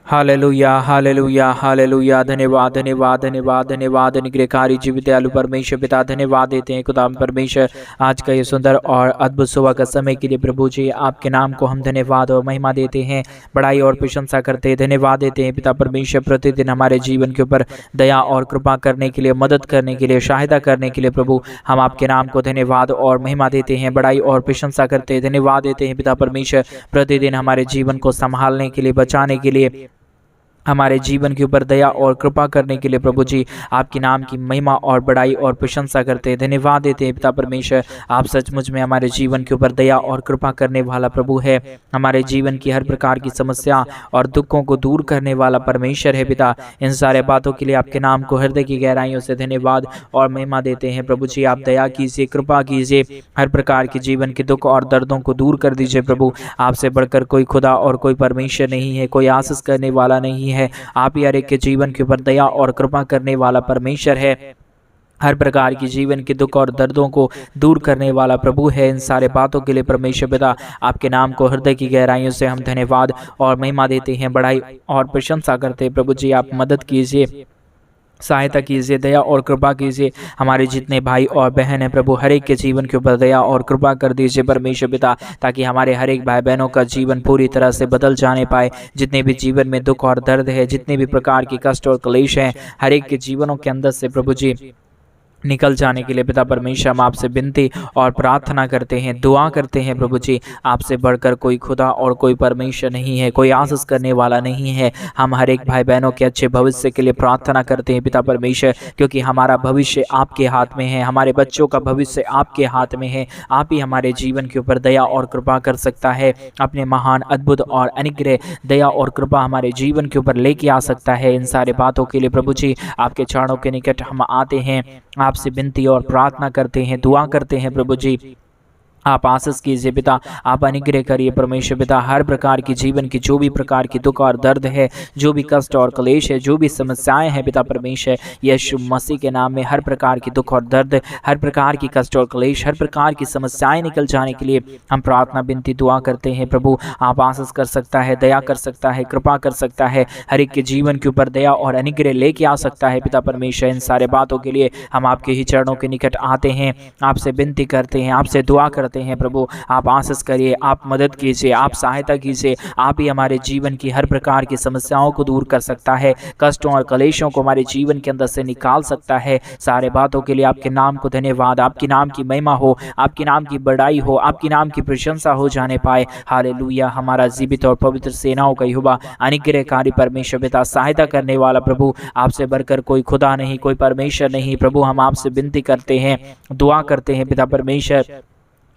Hallelujah hallelujah hallelujah. धन्यवाद धन्यवाद धन्यवाद धन्यवाद। निग्रहकारी जीवित दयालु परमेश्वर पिता, धन्यवाद देते हैं खुदा परमेश्वर आज का ये सुंदर और अद्भुत सुबह का समय के लिए। प्रभु जी आपके नाम को हम धन्यवाद और महिमा देते हैं, बड़ाई और प्रशंसा करते हैं। धन्यवाद देते हैं पिता परमेश्वर प्रतिदिन हमारे जीवन के ऊपर दया और कृपा करने के लिए, मदद करने के लिए, सहायता करने के लिए। प्रभु हम आपके नाम को धन्यवाद और महिमा देते हैं, बड़ाई और प्रशंसा करते हैं। धन्यवाद देते हैं पिता परमेश्वर प्रतिदिन हमारे जीवन को संभालने के लिए, बचाने के लिए, हमारे जीवन के ऊपर दया और कृपा करने के लिए। प्रभु जी आपके नाम की महिमा और बड़ाई और प्रशंसा करते हैं। धन्यवाद देते हैं पिता परमेश्वर, आप सचमुच में हमारे जीवन के ऊपर दया और कृपा करने वाला प्रभु है। हमारे जीवन की हर प्रकार की समस्या और दुखों को दूर करने वाला परमेश्वर है पिता। इन सारे बातों के लिए आपके नाम को हृदय की गहराइयों से धन्यवाद और महिमा देते हैं। प्रभु जी आप दया कीजिए, कृपा कीजिए, हर प्रकार के जीवन के दुख और दर्दों को दूर कर दीजिए। प्रभु आपसे बढ़कर कोई खुदा और कोई परमेश्वर नहीं है, कोई आशीष करने वाला नहीं है। आप ही हर एक के जीवन के ऊपर दया और कृपा करने वाला परमेश्वर है, हर प्रकार की जीवन के दुख और दर्दों को दूर करने वाला प्रभु है। इन सारे बातों के लिए परमेश्वर पिता आपके नाम को हृदय की गहराइयों से हम धन्यवाद और महिमा देते हैं, बड़ाई और प्रशंसा करते हैं। प्रभु जी आप मदद कीजिए, सहायता कीजिए, दया और कृपा कीजिए। हमारे जितने भाई और बहन हैं प्रभु, हर एक के जीवन के ऊपर दया और कृपा कर दीजिए परमेश्वर पिता, ताकि हमारे हर एक भाई बहनों का जीवन पूरी तरह से बदल जाने पाए। जितने भी जीवन में दुख और दर्द है, जितने भी प्रकार की कष्ट और क्लेश हैं, हर एक के जीवनों के अंदर से प्रभु जी निकल जाने के लिए पिता परमेश्वर हम आपसे विनती और प्रार्थना करते हैं, दुआ करते हैं। प्रभु जी आपसे बढ़कर कोई खुदा और कोई परमेश्वर नहीं है, कोई आशीष करने वाला नहीं है। हम हर एक भाई बहनों के अच्छे भविष्य के लिए प्रार्थना करते हैं पिता परमेश्वर, क्योंकि हमारा भविष्य आपके हाथ में है, हमारे बच्चों का भविष्य आपके हाथ में है। आप ही हमारे जीवन के ऊपर दया और कृपा कर सकता है, अपने महान अद्भुत और अनुग्रह दया और कृपा हमारे जीवन के ऊपर लेके आ सकता है। इन सारे बातों के लिए प्रभु जी आपके चरणों के निकट हम आते हैं, आपसे विनती और प्रार्थना करते हैं, दुआ करते हैं। प्रभु जी आप आशीष कीजिए पिता, आप अनुग्रह करिए परमेश्वर पिता। हर प्रकार की जीवन की जो भी प्रकार की दुख और दर्द है, जो भी कष्ट और क्लेश है, जो भी समस्याएं हैं पिता परमेश्वर, यीशु मसीह के नाम में हर प्रकार की दुख और दर्द, हर प्रकार की कष्ट और क्लेश, हर प्रकार की समस्याएं निकल जाने के लिए हम प्रार्थना विनती दुआ करते हैं। प्रभु आप आशीष कर सकता है, दया कर सकता है, कृपा कर सकता है, हर एक के जीवन के ऊपर दया और अनुग्रह लेके आ सकता है पिता परमेश्वर। इन सारे बातों के लिए हम आपके ही चरणों के निकट आते हैं, आपसे विनती करते हैं, आपसे दुआ करते हैं। प्रभु आप आशीष करिए, आप मदद कीजिए, आप सहायता कीजिए। आप ही हमारे जीवन की हर प्रकार की समस्याओं को दूर कर सकता है, कष्टों और क्लेशों को हमारे जीवन के अंदर से निकाल सकता है। सारे बातों के लिए आपके नाम को धन्यवाद, आपके नाम की महिमा हो, आपके नाम की बड़ाई हो, आपके नाम की प्रशंसा हो जाने पाए। हालेलुया। हमारा जीवित और पवित्र सेनाओं का यहोवा अनुग्रहकारी परमेश्वर पिता, सहायता करने वाला प्रभु, आपसे बढ़कर कोई खुदा नहीं, कोई परमेश्वर नहीं। प्रभु हम आपसे विनती करते हैं, दुआ करते हैं पिता परमेश्वर।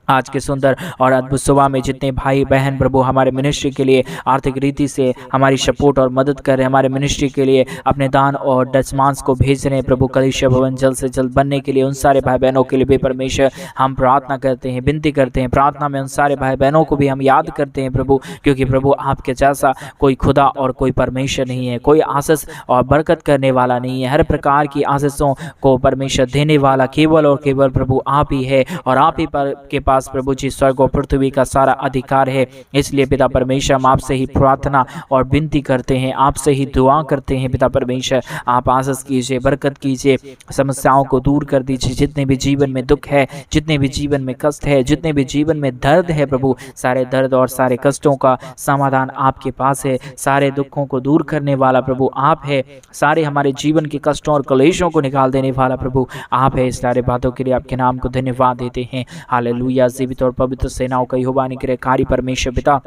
आज के सुंदर और अद्भुत सुबह में जितने भाई बहन प्रभु हमारे मिनिस्ट्री के लिए आर्थिक रीति से हमारी सपोर्ट और मदद कर रहे हैं, हमारे मिनिस्ट्री के लिए अपने दान और दशमांश को भेज रहे हैं प्रभु, कलीसिया भवन जल्द से जल्द बनने के लिए, उन सारे भाई बहनों के लिए भी परमेश्वर हम प्रार्थना करते हैं, विनती करते हैं। प्रार्थना में उन सारे भाई बहनों को भी हम याद करते हैं प्रभु, क्योंकि प्रभु आपके जैसा कोई खुदा और कोई परमेश्वर नहीं है, कोई आशीष और बरकत करने वाला नहीं है। हर प्रकार की आशीषों को परमेश्वर देने वाला केवल और केवल प्रभु आप ही है, और आप ही के पास प्रभु जी स्वर्ग और पृथ्वी का सारा अधिकार है। इसलिए पिता परमेश्वर हम आपसे ही प्रार्थना और विनती करते हैं, आपसे ही दुआ करते हैं पिता परमेश्वर। आप आशीष कीजिए, बरकत कीजिए, समस्याओं को दूर कर दीजिए। जितने भी जीवन में दुख है, जितने भी जीवन में कष्ट है, जितने भी जीवन में दर्द है प्रभु, सारे दर्द और सारे कष्टों का समाधान आपके पास है। सारे दुखों को दूर करने वाला प्रभु आप है, सारे हमारे जीवन के कष्टों और क्लेशों को निकाल देने वाला प्रभु आप है। इस सारे बातों के लिए आपके नाम को धन्यवाद देते हैं। हालेलुया। जीवित और पवित्र सेनाओं का यहोवा अनुग्रहकारी परमेश्वर पिता,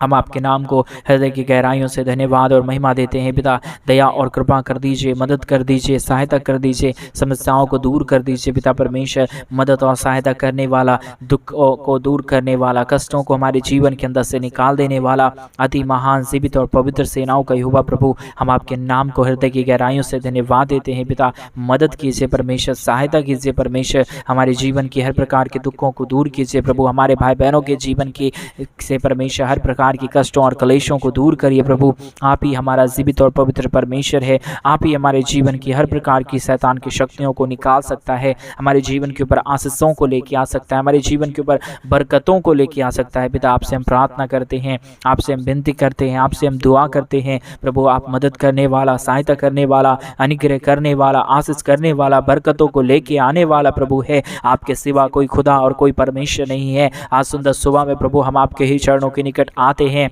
हम आपके नाम को हृदय की गहराइयों से धन्यवाद और महिमा देते हैं पिता। दया और कृपा कर दीजिए, मदद कर दीजिए, सहायता कर दीजिए, समस्याओं को दूर कर दीजिए पिता परमेश्वर। मदद और सहायता करने वाला, दुख को दूर करने वाला, कष्टों को हमारे जीवन के अंदर से निकाल देने वाला अति महान जीवित और पवित्र सेनाओं का यहोवा प्रभु, हम आपके नाम को हृदय की गहराइयों से धन्यवाद देते हैं पिता। मदद कीजिए परमेश्वर, सहायता कीजिए परमेश्वर, हमारे जीवन की हर प्रकार के दुखों को दूर कीजिए प्रभु। हमारे भाई बहनों के जीवन की से परमेश्वर हर प्रकार प्रकार की कष्टों और क्लेशों को दूर करिए प्रभु। आप ही हमारा जीवित और पवित्र परमेश्वर है। आप ही हमारे जीवन की हर प्रकार की शैतान की शक्तियों को निकाल सकता है, हमारे जीवन के ऊपर आशीषों को लेके आ सकता है, हमारे जीवन के ऊपर बरकतों को लेके आ सकता है। पिता आपसे हम प्रार्थना करते हैं, आपसे हम विनती करते हैं, आपसे हम दुआ करते हैं प्रभु। आप मदद करने वाला, सहायता करने वाला, अनुग्रह करने वाला, आशीष करने वाला, बरकतों को लेके आने वाला प्रभु है। आपके सिवा कोई खुदा और कोई परमेश्वर नहीं है। आज सुंदर सुबह में प्रभु हम आपके ही चरणों के निकट आते हैं,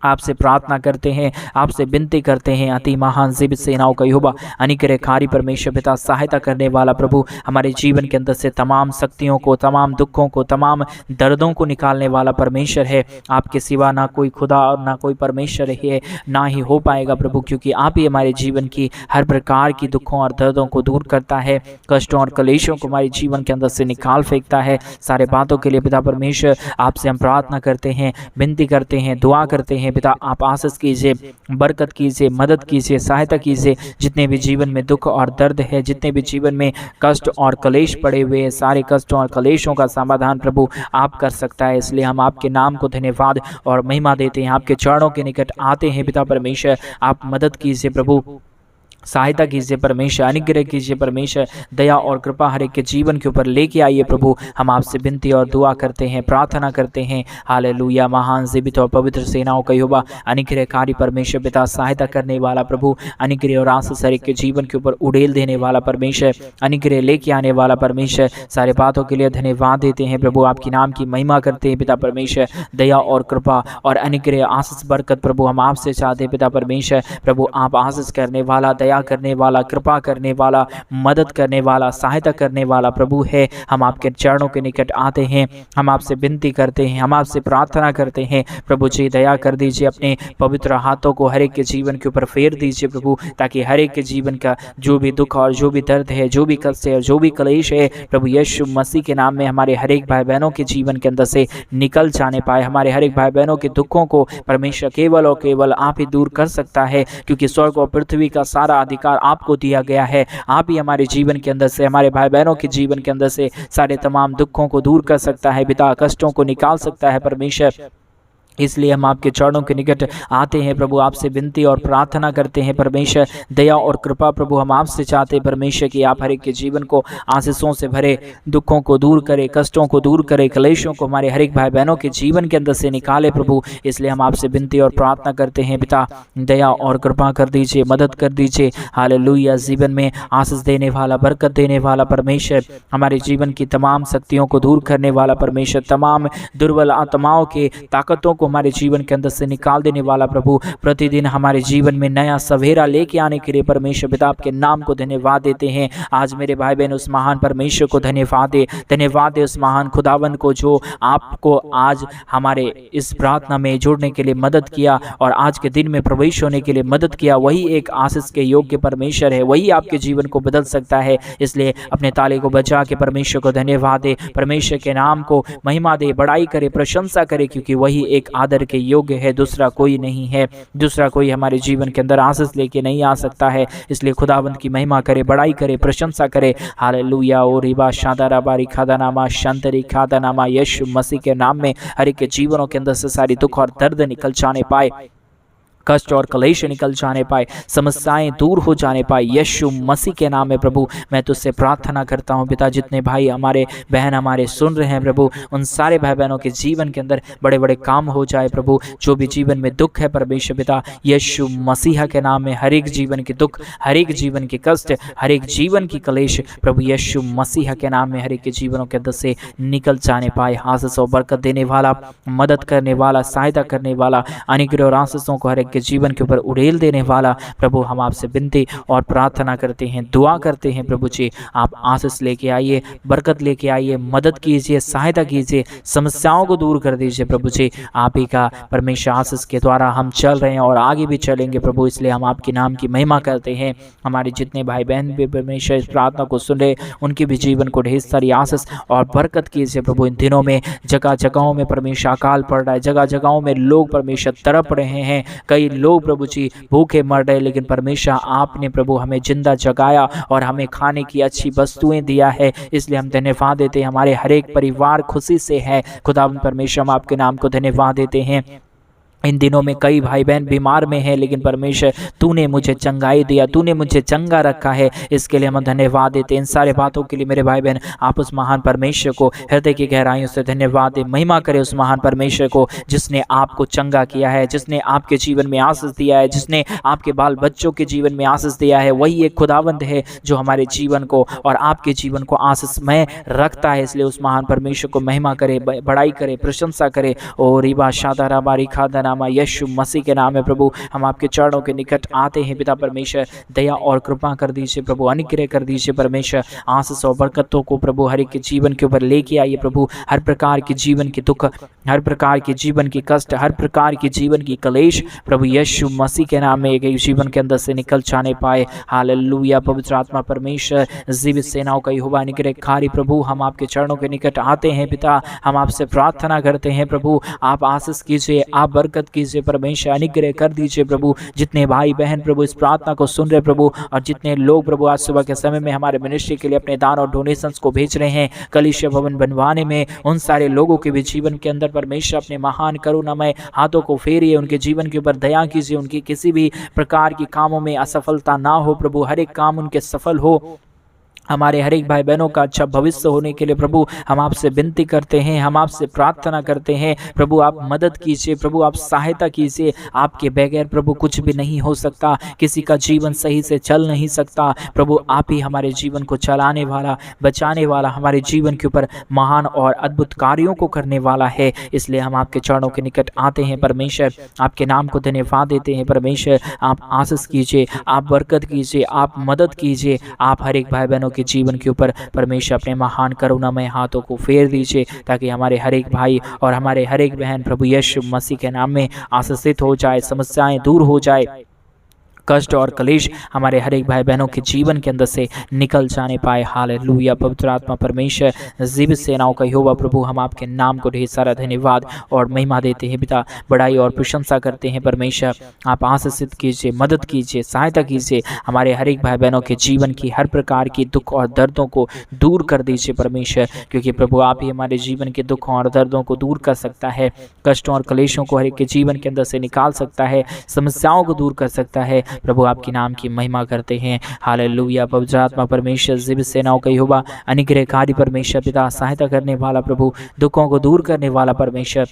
आपसे प्रार्थना करते हैं, आपसे विनती करते हैं। अति महान जीवित सेनाओं का यहोवा, अनुग्रहकारी परमेश्वर पिता, सहायता करने वाला प्रभु, हमारे जीवन के अंदर से तमाम शक्तियों को, तमाम दुखों को, तमाम दर्दों को निकालने वाला परमेश्वर है। आपके सिवा ना कोई खुदा और ना कोई परमेश्वर है, ना ही हो पाएगा प्रभु, क्योंकि आप ही हमारे जीवन की हर प्रकार की दुखों और दर्दों को दूर करता है, कष्टों और क्लेशों को हमारे जीवन के अंदर से निकाल फेंकता है। सारे बातों के लिए पिता परमेश्वर आपसे हम प्रार्थना करते हैं, विनती करते हैं, दुआ करते हैं। पिता आप आशीष कीजिए, बरकत कीजिए, मदद कीजिए, सहायता कीजिए। जितने भी जीवन में दुख और दर्द है, जितने भी जीवन में कष्ट और क्लेश पड़े हुए हैं, सारे कष्टों और क्लेशों का समाधान प्रभु आप कर सकता है। इसलिए हम आपके नाम को धन्यवाद और महिमा देते हैं, आपके चरणों के निकट आते हैं। पिता परमेश्वर आप मदद कीजिए प्रभु, सहायता कीजिए परमेश्वर, अनुग्रह कीजिए परमेश्वर, दया और कृपा हर एक के जीवन के ऊपर लेके आइए प्रभु। हम आपसे विनती और दुआ करते हैं, प्रार्थना करते हैं। हालेलुया। महान जीवित और पवित्र सेनाओं का यहोवा, अनुग्रहकारी परमेश्वर पिता, सहायता करने वाला प्रभु, अनुग्रह और आशीष हर एक के जीवन के ऊपर उड़ेल देने वाला परमेश्वर, अनुग्रह लेके आने वाला परमेश्वर, सारे बातों के लिए धन्यवाद देते हैं प्रभु। आपके नाम की महिमा करते हैं पिता परमेश्वर। दया और कृपा और अनुग्रह, आशीष, बरकत प्रभु हम आपसे चाहते हैं पिता परमेश्वर। प्रभु आप आशीष करने वाला, दया करने वाला, कृपा करने वाला, मदद करने वाला, सहायता करने वाला प्रभु है। हम आपके चरणों के निकट आते हैं, हम आपसे विनती करते हैं, हम आपसे प्रार्थना करते हैं प्रभु जी, दया कर दीजिए। अपने पवित्र हाथों को हर एक के जीवन के ऊपर फेर दीजिए प्रभु, ताकि हर एक के जीवन का जो भी दुख और जो भी दर्द है, जो भी कष्ट है, जो भी क्लेश है प्रभु यीशु मसीह के नाम में हमारे हर एक भाई बहनों के जीवन के अंदर से निकल जाने पाए। हमारे हर एक भाई बहनों के दुखों को परमेश्वर केवल और केवल आप ही दूर कर सकता है, क्योंकि स्वर्ग और पृथ्वी का सारा अधिकार आपको दिया गया है। आप ही हमारे जीवन के अंदर से, हमारे भाई बहनों के जीवन के अंदर से सारे तमाम दुखों को दूर कर सकता है पिता, कष्टों को निकाल सकता है परमेश्वर। इसलिए हम आपके चरणों के निकट आते हैं प्रभु, आपसे विनती और प्रार्थना करते हैं परमेश्वर। दया और कृपा प्रभु हम आपसे चाहते हैं परमेश्वर कि आप हर एक के जीवन को आशीषों से भरे, दुखों को दूर करें, कष्टों को दूर करें, क्लेशों को हमारे हर एक भाई बहनों के जीवन के अंदर से निकाले प्रभु। इसलिए हम आपसे विनती और प्रार्थना करते हैं पिता, दया और कृपा कर दीजिए, मदद कर दीजिए। हालेलुया। जीवन में आशीष देने वाला, बरकत देने वाला परमेश्वर, हमारे जीवन की तमाम शक्तियों को दूर करने वाला परमेश्वर, तमाम दुर्बल आत्माओं के ताकतों को हमारे जीवन के अंदर से निकाल देने वाला प्रभु, प्रतिदिन हमारे जीवन में नया सवेरा लेके आने के लिए परमेश्वर पिता आपके नाम को धन्यवाद देते हैं। आज मेरे भाई बहन उस महान परमेश्वर को धन्यवाद दे उस महान खुदावन को जो आपको आज हमारे इस प्रार्थना में जुड़ने के लिए मदद किया और आज के दिन में प्रवेश होने के लिए मदद किया। वही एक आशीष के योग्य परमेश्वर है, वही आपके जीवन को बदल सकता है। इसलिए अपने ताले को बचा के परमेश्वर को धन्यवाद दे, परमेश्वर के नाम को महिमा दे, बड़ाई करे, प्रशंसा करे, क्योंकि वही एक आदर के योग्य है, दूसरा कोई नहीं है। दूसरा कोई हमारे जीवन के अंदर आशीष लेके नहीं आ सकता है। इसलिए खुदावंत की महिमा करे, बड़ाई करे, प्रशंसा करे। हालेलुया। ओ रिबा शादारा बारी खादानामा शांतरी खादानामा, यीशु मसीह के नाम में हर एक के जीवनों के अंदर से सारी दुख और दर्द निकल जाने पाए, कष्ट और क्लेश निकल जाने पाए, समस्याएं दूर हो जाने पाए। यीशु मसीह के नाम में प्रभु मैं तुझसे प्रार्थना करता हूं पिता, जितने भाई हमारे बहन हमारे सुन रहे हैं प्रभु, उन सारे भाई बहनों के जीवन के अंदर बड़े बड़े काम हो जाए प्रभु। जो भी जीवन में दुख है परमेश्वर पिता, यीशु मसीह के नाम में हर एक जीवन के दुख, हर एक जीवन के कष्ट, हर एक जीवन की क्लेश प्रभु यीशु मसीह के नाम में हर एक के जीवनों के अंदर से निकल जाने पाए। आशीष और बरकत देने वाला, मदद करने वाला, सहायता करने वाला, अनुग्रह और आशीषों को हर एक के जीवन के ऊपर उड़ेल देने वाला प्रभु हम आपसे विनती और प्रार्थना करते हैं, दुआ करते हैं प्रभु जी। आप आशीष लेके आइए, बरकत लेके आइए, मदद कीजिए, सहायता कीजिए, समस्याओं को दूर कर दीजिए प्रभु जी। आप ही का परमेश्वर आशीष के द्वारा हम चल रहे हैं और आगे भी चलेंगे प्रभु, इसलिए हम आपके नाम की महिमा करते हैं। हमारे जितने भाई बहन भी परमेश्वर इस प्रार्थना को सुन रहे, उनके भी जीवन को ढेर सारी आशीष और बरकत कीजिए प्रभु। इन दिनों में जगह जगहों में परमेश्वर अकाल पड़ रहा है, जगह जगहों में लोग परमेश्वर तड़प रहे हैं, कई लोग प्रभु जी भूखे मर रहे, लेकिन परमेश्वर आपने प्रभु हमें जिंदा जगाया और हमें खाने की अच्छी वस्तुएं दिया है, इसलिए हम धन्यवाद देते हैं। हमारे हर एक परिवार खुशी से है खुदा परमेश्वर, हम आपके नाम को धन्यवाद देते हैं। इन दिनों में कई भाई बहन बीमार में हैं, लेकिन परमेश्वर तूने मुझे चंगाई दिया, तूने मुझे चंगा रखा है, इसके लिए हम धन्यवाद देते हैं। इन सारे बातों के लिए मेरे भाई बहन आप उस महान परमेश्वर को हृदय की गहराइयों से धन्यवाद दें, महिमा करें उस महान परमेश्वर को जिसने आपको चंगा किया है, जिसने आपके जीवन में आशीष दिया है, जिसने आपके बाल बच्चों के जीवन में आशीष दिया है। वही एक खुदावंद है जो हमारे जीवन को और आपके जीवन को आशीषमय रखता है। इसलिए उस महान परमेश्वर को महिमा करे, बड़ाई करे, प्रशंसा करे। और रिबा शादारा बारी खादा यीशु मसीह के नाम में प्रभु हम आपके चरणों के निकट आते हैं। पिता परमेश्वर दया और कृपा कर दीजिए प्रभु, अनुग्रह कर दीजिए परमेश्वर, आशीष और बरकतों को प्रभु हर एक के जीवन के ऊपर लेके आइए प्रभु। हर प्रकार के जीवन के दुख, हर प्रकार के जीवन की कष्ट, हर प्रकार के जीवन की कलेश प्रभु यीशु मसीह के नाम में एक जीवन के अंदर से निकल जाने पाए। हालेलुया। पवित्र आत्मा परमेश्वर जीवित सेनाओं का यहोवा अनुग्रहकारी प्रभु हम आपके चरणों के निकट आते हैं। पिता हम आपसे प्रार्थना करते हैं प्रभु, आप आशीष कीजिए, आप बरकत कीजिए परमेश्वर, अनुग्रह कर दीजिए प्रभु। जितने भाई बहन प्रभु इस प्रार्थना को सुन रहे प्रभु, और जितने लोग प्रभु आज सुबह के समय में हमारे मिनिस्ट्री के लिए अपने दान और डोनेशंस को भेज रहे हैं कलीसिया भवन बनवाने में, उन सारे लोगों के भी जीवन के अंदर परमेश्वर अपने महान करुणामय हाथों को फेरिए, उनके जीवन के ऊपर दया कीजिए, उनकी किसी भी प्रकार की कामों में असफलता ना हो प्रभु, हर एक काम उनके सफल हो। हमारे हर एक भाई बहनों का अच्छा भविष्य होने के लिए प्रभु हम आपसे विनती करते हैं, हम आपसे प्रार्थना करते हैं प्रभु, आप मदद कीजिए प्रभु, आप सहायता कीजिए। आपके बगैर प्रभु कुछ भी नहीं हो सकता, किसी का जीवन सही से चल नहीं सकता प्रभु। आप ही हमारे जीवन को चलाने वाला, बचाने वाला, हमारे जीवन के ऊपर महान और अद्भुत कार्यों को करने वाला है। इसलिए हम आपके चरणों के निकट आते हैं परमेश्वर, आपके नाम को धन्यवाद देते हैं परमेश्वर। आप आशीष कीजिए, आप बरकत कीजिए, आप मदद कीजिए, आप हर एक भाई बहनों के जीवन के ऊपर परमेश्वर अपने महान करुणामय हाथों को फेर दीजिए, ताकि हमारे हर एक भाई और हमारे हर एक बहन प्रभु यीशु मसीह के नाम में आशीषित हो जाए, समस्याएं दूर हो जाए, कष्ट और कलेश हमारे हर एक भाई बहनों के जीवन के अंदर से निकल जाने पाए। हालेलुया। पवित्र आत्मा परमेश्वर जीवित सेनाओं का यहोवा प्रभु हम आपके नाम को ढेर सारा धन्यवाद और महिमा देते हैं पिता, बड़ाई और प्रशंसा करते हैं परमेश्वर। आप आशीषित कीजिए, मदद कीजिए, सहायता कीजिए, हमारे हर एक भाई बहनों के जीवन की हर प्रकार की दुख और दर्दों को दूर कर दीजिए परमेश्वर, क्योंकि प्रभु आप ही हमारे जीवन के दुखों और दर्दों को दूर कर सकता है, कष्टों और कलेशों को हर एक के जीवन के अंदर से निकाल सकता है, समस्याओं को दूर कर सकता है प्रभु। आपकी नाम की महिमा करते हैं। हालेलुया। पवित्र आत्मा परमेश्वर जीवित सेनाओं का यहोवा अनुग्रहकारी परमेश्वर पिता, सहायता करने वाला प्रभु, दुखों को दूर करने वाला परमेश्वर,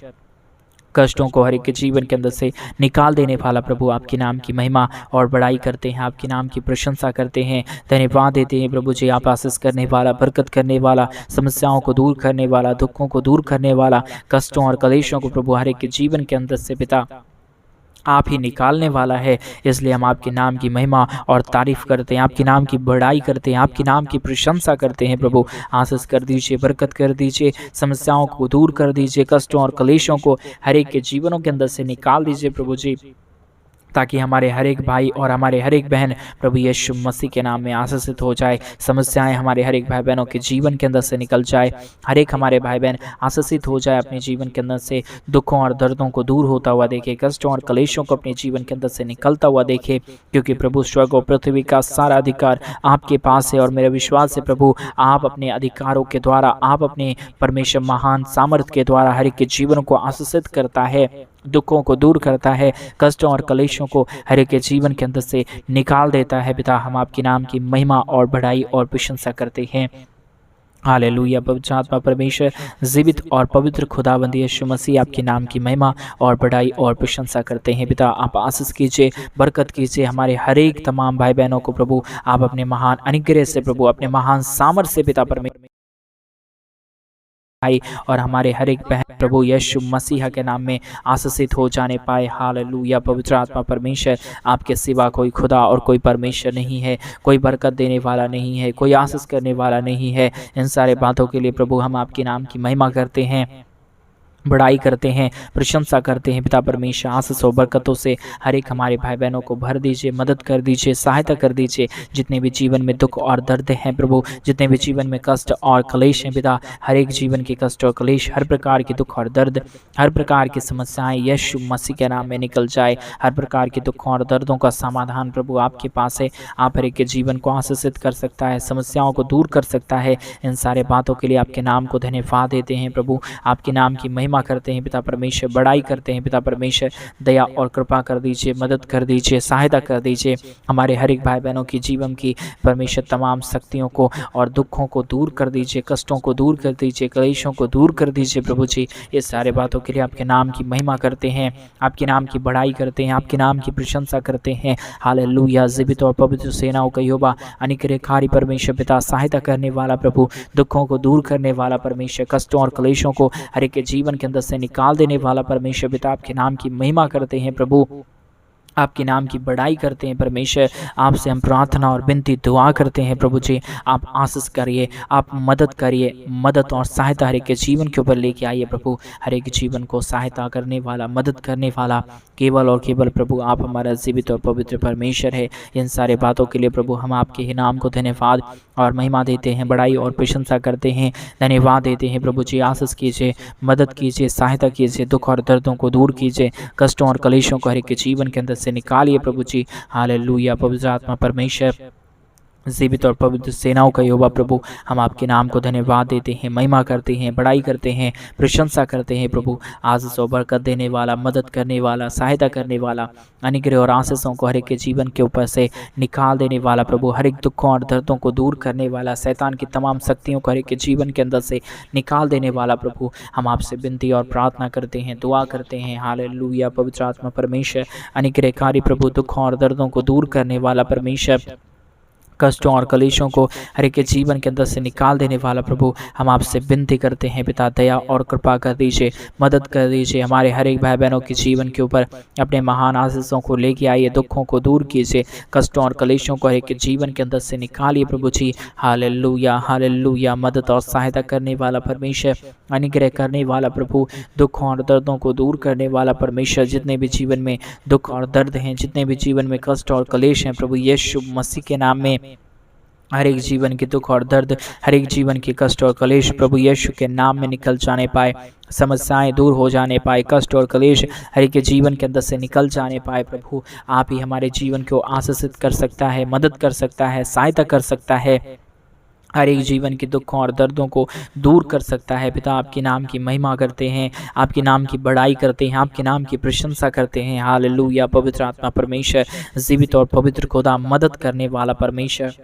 कष्टों को हर एक के जीवन के अंदर से निकाल देने वाला प्रभु, आपके नाम की महिमा और बड़ाई करते हैं, आपके नाम की प्रशंसा करते हैं, धन्यवाद देते हैं प्रभु जी। आप आशीष करने वाला, बरकत करने वाला, समस्याओं को दूर करने वाला, दुखों को दूर करने वाला, कष्टों और कलेशों को प्रभु हर एक के जीवन के अंदर से पिता आप ही निकालने वाला है। इसलिए हम आपके नाम की महिमा और तारीफ करते हैं, आपके नाम की बड़ाई करते हैं, आपके नाम की प्रशंसा करते हैं प्रभु। आशीष कर दीजिए, बरकत कर दीजिए, समस्याओं को दूर कर दीजिए, कष्टों और कलेशों को हर एक के जीवनों के अंदर से निकाल दीजिए प्रभु जी, ताकि हमारे हर एक भाई और हमारे हर एक बहन प्रभु यीशु मसीह के नाम में आशीषित हो जाए। समस्याएं हमारे हर एक भाई बहनों के जीवन के अंदर से निकल जाए, हर एक हमारे भाई बहन आशीषित हो जाए, अपने जीवन के अंदर से दुखों और दर्दों को दूर होता हुआ देखे, कष्टों और कलेशों को अपने जीवन के अंदर से निकलता हुआ देखे, क्योंकि प्रभु स्वर्ग और पृथ्वी का सारा अधिकार आपके पास है। और मेरा विश्वास है प्रभु आप अपने अधिकारों के द्वारा, आप अपने परमेश्वर महान सामर्थ्य के द्वारा हर एक के जीवन को आशीषित करता है, दुखों को दूर करता है, कष्टों और कलेशों को हर एक के जीवन के अंदर से निकाल देता है। पिता हम आपके नाम की महिमा और बड़ाई और प्रशंसा करते हैं। हालेलुया। पवित्र आत्मा परमेश्वर जीवित और पवित्र खुदावंद यीशु मसीह आपके नाम की महिमा और बड़ाई और प्रशंसा करते हैं। पिता आप आशीष कीजिए, बरकत कीजिए हमारे हर एक तमाम भाई बहनों को प्रभु, आप अपने महान अनुग्रह से प्रभु, अपने महान सामर्थ्य से पिता परमेश्वर भाई और हमारे हर एक बहन प्रभु यीशु मसीह के नाम में आशीषित हो जाने पाए। हालेलुया। पवित्र आत्मा परमेश्वर आपके सिवा कोई खुदा और कोई परमेश्वर नहीं है, कोई बरकत देने वाला नहीं है, कोई आशीष करने वाला नहीं है। इन सारे बातों के लिए प्रभु हम आपके नाम की महिमा करते हैं, बड़ाई करते हैं, प्रशंसा करते हैं। पिता परमेश्वर आशीष और बरकतों से हर एक हमारे भाई बहनों को भर दीजिए, मदद कर दीजिए, सहायता कर दीजिए। जितने भी जीवन में दुख और दर्द हैं प्रभु, जितने भी जीवन में कष्ट और क्लेश हैं पिता, हर एक जीवन के कष्ट और क्लेश, हर प्रकार के दुख और दर्द, हर प्रकार की समस्याएं यीशु मसीह के नाम में निकल जाए। हर प्रकार के दुखों और दर्दों का समाधान प्रभु आपके पास है। आप हर एक के जीवन को आशीषित कर सकता है, समस्याओं को दूर कर सकता है। इन सारे बातों के लिए आपके नाम को धन्यवाद देते हैं प्रभु, आपके नाम की महिमा करते हैं पिता परमेश्वर, बड़ाई करते हैं पिता परमेश्वर। दया और कृपा कर दीजिए, मदद कर दीजिए, सहायता कर दीजिए। हमारे हर एक भाई बहनों की जीवन की परमेश्वर तमाम शक्तियों को और दुखों को दूर कर दीजिए, कष्टों को दूर कर दीजिए, क्लेशों को दूर कर दीजिए प्रभु जी। ये सारे बातों के लिए आपके नाम की महिमा करते हैं, आपके नाम की बड़ाई करते हैं, आपके नाम की प्रशंसा करते हैं। हालेलुया। जीवित और पवित्र सेनाओं का यहोवा, अनिक्रयकारी परमेश्वर पिता, सहायता करने वाला प्रभु, दुखों को दूर करने वाला परमेश्वर, कष्टों और क्लेशों को हर एक के जीवन के अंदर से निकाल देने वाला परमेश्वर पिता, आपके नाम की महिमा करते हैं प्रभु, आपके नाम की बड़ाई करते हैं परमेश्वर। आपसे हम प्रार्थना और विनती दुआ करते हैं प्रभु जी, आप आशीष करिए, आप मदद करिए, मदद और सहायता हर एक के जीवन के ऊपर लेके आइए प्रभु। हर एक जीवन को सहायता करने वाला, मदद करने वाला केवल और केवल प्रभु आप हमारा जीवित और पवित्र परमेश्वर है। इन सारे बातों के लिए प्रभु हम आपके ही नाम को धन्यवाद और महिमा देते हैं, बड़ाई और प्रशंसा करते हैं, धन्यवाद देते हैं प्रभु जी। आशीष कीजिए, मदद कीजिए, सहायता कीजिए, दुख और दर्दों को दूर कीजिए, कष्टों और कलेशों को हर एक के जीवन के अंदर से निकालिए प्रभु जी। हालेलुया। पवित्र आत्मा परमेश्वर, जीवित और पवित्र सेनाओं का यहोवा प्रभु, हम आपके नाम को धन्यवाद देते हैं, महिमा करते हैं, बड़ाई करते हैं, प्रशंसा करते हैं प्रभु। आशीष और बरकत देने वाला, मदद करने वाला, सहायता करने वाला, अनुग्रह और आशीषों को हर एक के जीवन के ऊपर से निकाल देने वाला प्रभु, हर एक दुखों और दर्दों को दूर करने वाला, शैतान की तमाम शक्तियों को हर एक के जीवन के अंदर से निकाल देने वाला प्रभु, हम आपसे विनती और प्रार्थना करते हैं, दुआ करते हैं। हालेलुया। पवित्र आत्मा परमेश्वर, अनुग्रहकारी प्रभु, दुखों और दर्दों को दूर करने वाला परमेश्वर, कष्टों और कलेशों को हर एक के जीवन के अंदर से निकाल देने वाला प्रभु, हम आपसे विनती करते हैं पिता, दया और कृपा कर दीजिए, मदद कर दीजिए। हमारे हर एक भाई बहनों के जीवन के ऊपर अपने महान आशीषों को लेके आइए, दुखों को दूर कीजिए, कष्टों और कलेशों को हर एक के जीवन के अंदर से निकालिए प्रभु जी। Hallelujah, hallelujah. मदद और सहायता करने वाला परमेश्वर, अनुग्रह करने वाला प्रभु, दुखों और दर्दों को दूर करने वाला परमेश्वर, जितने भी जीवन में दुख और दर्द हैं, जितने भी जीवन में कष्ट और कलेश हैं प्रभु यीशु मसीह के नाम में, हर एक जीवन के दुख और दर्द, हर एक जीवन के कष्ट और कलेश प्रभु यीशु के नाम में निकल जाने पाए, समस्याएं दूर हो जाने पाए, कष्ट और कलेश हर एक के जीवन के अंदर से निकल जाने पाए प्रभु। आप ही हमारे जीवन को आशीषित कर सकता है, मदद कर सकता है, सहायता कर सकता है, हर एक जीवन के दुखों और दर्दों को दूर कर सकता है पिता। आपके नाम की महिमा करते हैं, आपके नाम की बड़ाई करते हैं, आपके नाम की प्रशंसा करते हैं। हालेलुया। पवित्र आत्मा परमेश्वर, जीवित और पवित्र खुदा, मदद करने वाला परमेश्वर,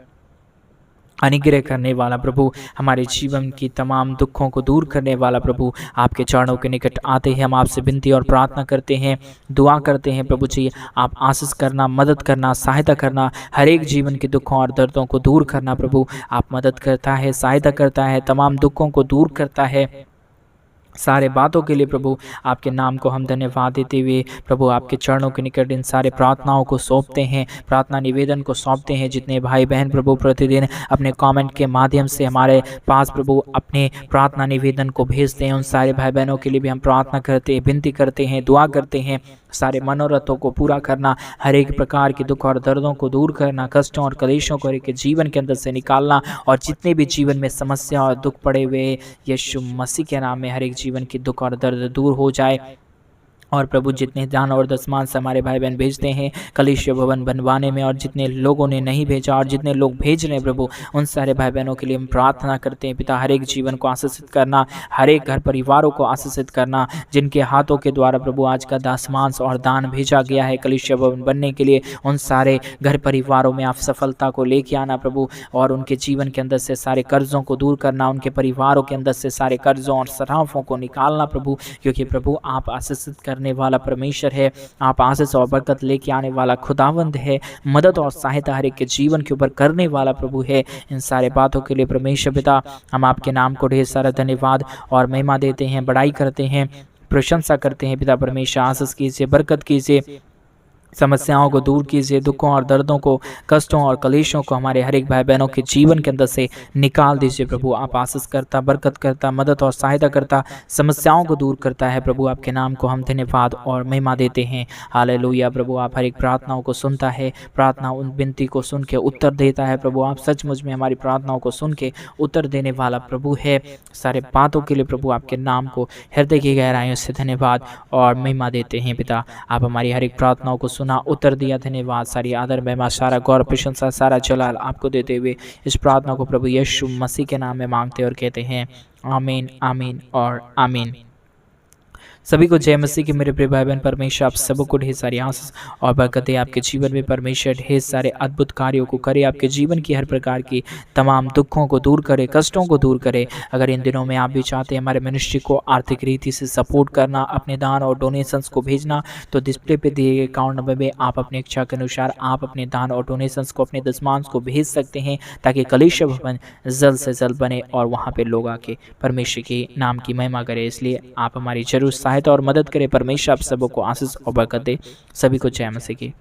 अनुग्रह करने वाला प्रभु, हमारे जीवन की तमाम दुखों को दूर करने वाला प्रभु, आपके चरणों के निकट आते हैं, हम आपसे विनती और प्रार्थना करते हैं, दुआ करते हैं प्रभु जी। आप आशीष करना, मदद करना, सहायता करना, हर एक जीवन के दुखों और दर्दों को दूर करना प्रभु। आप मदद करता है, सहायता करता है, तमाम दुखों को दूर करता है। सारे बातों के लिए प्रभु आपके नाम को हम धन्यवाद देते हुए प्रभु आपके चरणों के निकट इन सारे प्रार्थनाओं को सौंपते हैं, प्रार्थना निवेदन को सौंपते हैं। जितने भाई बहन प्रभु प्रतिदिन अपने कमेंट के माध्यम से हमारे पास प्रभु अपने प्रार्थना निवेदन को भेजते हैं, उन सारे भाई बहनों के लिए भी हम प्रार्थना करते हैं, विनती करते हैं, दुआ करते हैं। सारे मनोरथों को पूरा करना, हर एक प्रकार के दुख और दर्दों को दूर करना, कष्टों और कलेशों को एक जीवन के अंदर से निकालना, और जितने भी जीवन में समस्या और दुख पड़े हुए यीशु मसीह के नाम में हर एक जीवन की दुख और दर्द दूर हो जाए। और प्रभु जितने दान और दशमान से हमारे भाई बहन भेजते हैं कलीसिया भवन बनवाने में, और जितने लोगों ने नहीं भेजा और जितने लोग भेज रहे हैं प्रभु, उन सारे भाई बहनों के लिए हम प्रार्थना करते हैं पिता, हर एक जीवन को आशीषित करना, हर एक घर परिवारों को आशीषित करना, जिनके हाथों के द्वारा प्रभु आज का दशमांश और दान भेजा गया है कलीसिया भवन बनने के लिए, उन सारे घर परिवारों में आप सफलता को लेके आना प्रभु, और उनके जीवन के अंदर से सारे कर्जों को दूर करना, उनके परिवारों के अंदर से सारे कर्जों और सराफों को निकालना प्रभु, क्योंकि प्रभु आप आशीषित करने वाला परमेश्वर है, आप आशीष और बरकत लेके आने वाला खुदावंद है, मदद और सहायता हर एक के जीवन के ऊपर करने वाला प्रभु है। इन सारे बातों के लिए परमेश्वर पिता हम आपके नाम को ढेर सारा धन्यवाद और महिमा देते हैं, बड़ाई करते हैं, प्रशंसा करते हैं पिता परमेश्वर। आशीष कीजिए, बरकत कीजिए, समस्याओं को दूर कीजिए, दुखों और दर्दों को, कष्टों और कलेशों को हमारे हर एक भाई बहनों के जीवन के अंदर से निकाल दीजिए प्रभु। आप आशीष करता, बरकत करता, मदद और सहायता करता, समस्याओं को दूर करता है प्रभु। आपके नाम को हम धन्यवाद और महिमा देते हैं। हालेलुया। प्रभु आप हर एक प्रार्थनाओं को सुनता है, प्रार्थना उन विनती को सुन के उत्तर देता है प्रभु। आप सचमुच में हमारी प्रार्थनाओं को सुन के उत्तर देने वाला प्रभु है। सारे बातों के लिए प्रभु आपके नाम को हृदय की गहराइयों से धन्यवाद और महिमा देते हैं पिता। आप हमारी हर एक प्रार्थनाओं को सुना, उत्तर दिया, धन्यवाद। सारी आदर महिमा, सारा गौरव, प्रशंसा, सारा जलाल आपको देते हुए इस प्रार्थना को प्रभु यीशु मसीह के नाम में मांगते और कहते हैं आमीन, आमीन और आमीन। सभी को जय मसीह की मेरे प्रिय भाई बहन। परमेश्वर आप सबको ढेर सारी आशीष और बरकतें आपके जीवन में परमेश्वर ढेर सारे अद्भुत कार्यों को करे, आपके जीवन की हर प्रकार की तमाम दुखों को दूर करे, कष्टों को दूर करे। अगर इन दिनों में आप भी चाहते हैं हमारे मिनिस्ट्री को आर्थिक रीति से सपोर्ट करना, अपने दान और डोनेशंस को भेजना, तो डिस्प्ले पे दिए गए अकाउंट नंबर में आप अपनी इच्छा के अनुसार आप अपने दान और डोनेशंस को, अपने दशमांश को भेज सकते हैं, ताकि कलीसिया भवन जल्द से जल्द बने और वहाँ पे लोग आके परमेश्वर के नाम की महिमा करें। इसलिए आप हमारी जरूर सहायता और मदद करें। परमेश्वर आप सबको आशीष और बरकत दे। सभी को जय मसीह की।